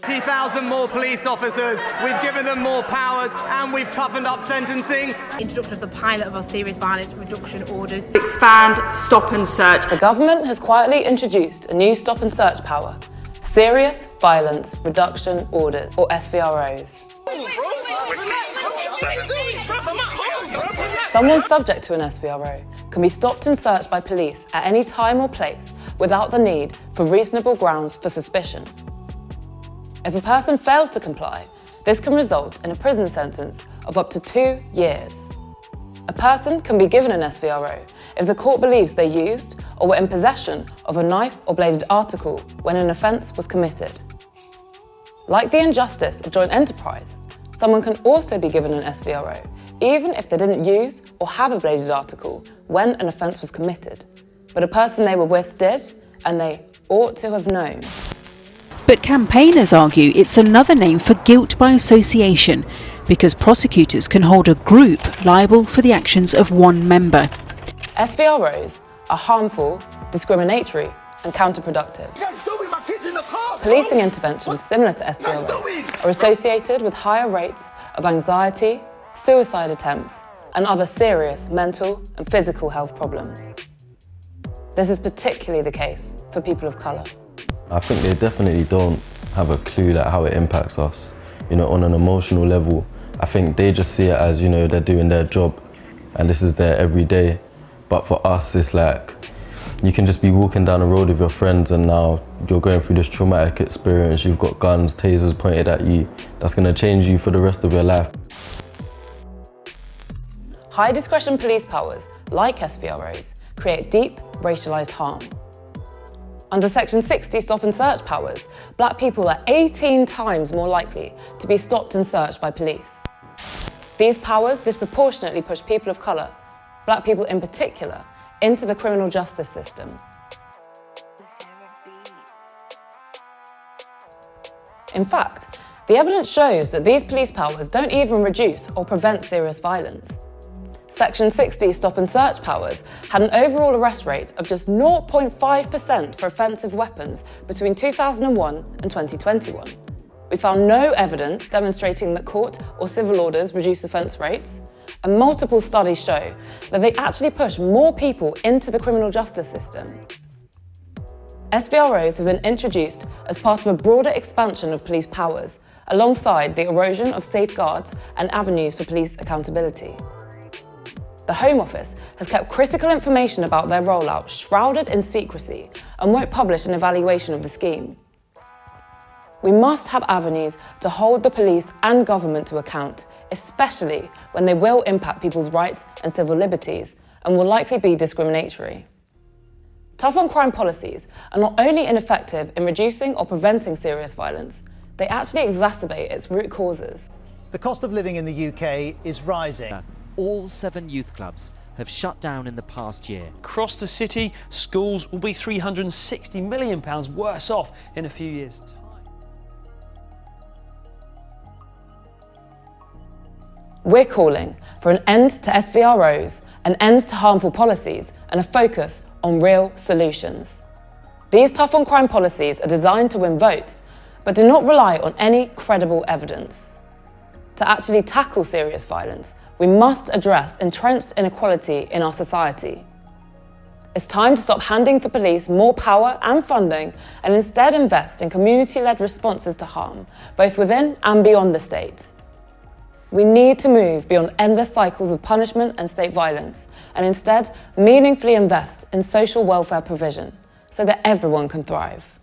50,000 more police officers, we've given them more powers, and we've toughened up sentencing. Introduction of the pilot of our serious violence reduction orders. Expand stop and search. The government has quietly introduced a new stop and search power, Serious Violence Reduction Orders, or SVROs. Someone subject to an SVRO can be stopped and searched by police at any time or place without the need for reasonable grounds for suspicion. If a person fails to comply, this can result in a prison sentence of up to 2 years. A person can be given an SVRO if the court believes they used or were in possession of a knife or bladed article when an offence was committed. Like the injustice of joint enterprise, someone can also be given an SVRO even if they didn't use or have a bladed article when an offence was committed, but a person they were with did, and they ought to have known. But campaigners argue it's another name for guilt by association, because prosecutors can hold a group liable for the actions of one member. SVROs are harmful, discriminatory, and counterproductive. Policing interventions similar to SVROs are associated with higher rates of anxiety, suicide attempts, and other serious mental and physical health problems. This is particularly the case for people of colour. I think they definitely don't have a clue like how it impacts us, on an emotional level. I think they just see it as, they're doing their job and this is their everyday. But for us, it's like, you can just be walking down the road with your friends and now you're going through this traumatic experience, you've got guns, tasers pointed at you, that's going to change you for the rest of your life. High discretion police powers, like SVROs, create deep racialised harm. Under Section 60 stop and search powers, black people are 18 times more likely to be stopped and searched by police. These powers disproportionately push people of colour, black people in particular, into the criminal justice system. In fact, the evidence shows that these police powers don't even reduce or prevent serious violence. Section 60 stop and search powers had an overall arrest rate of just 0.5% for offensive weapons between 2001 and 2021. We found no evidence demonstrating that court or civil orders reduce offence rates, and multiple studies show that they actually push more people into the criminal justice system. SVROs have been introduced as part of a broader expansion of police powers, alongside the erosion of safeguards and avenues for police accountability. The Home Office has kept critical information about their rollout shrouded in secrecy and won't publish an evaluation of the scheme. We must have avenues to hold the police and government to account, especially when they will impact people's rights and civil liberties and will likely be discriminatory. Tough on crime policies are not only ineffective in reducing or preventing serious violence, they actually exacerbate its root causes. The cost of living in the UK is rising. All 7 youth clubs have shut down in the past year. Across the city, schools will be £360 million worse off in a few years' time. We're calling for an end to SVROs, an end to harmful policies, and a focus on real solutions. These tough on crime policies are designed to win votes, but do not rely on any credible evidence. To actually tackle serious violence, we must address entrenched inequality in our society. It's time to stop handing the police more power and funding and instead invest in community-led responses to harm, both within and beyond the state. We need to move beyond endless cycles of punishment and state violence and instead meaningfully invest in social welfare provision so that everyone can thrive.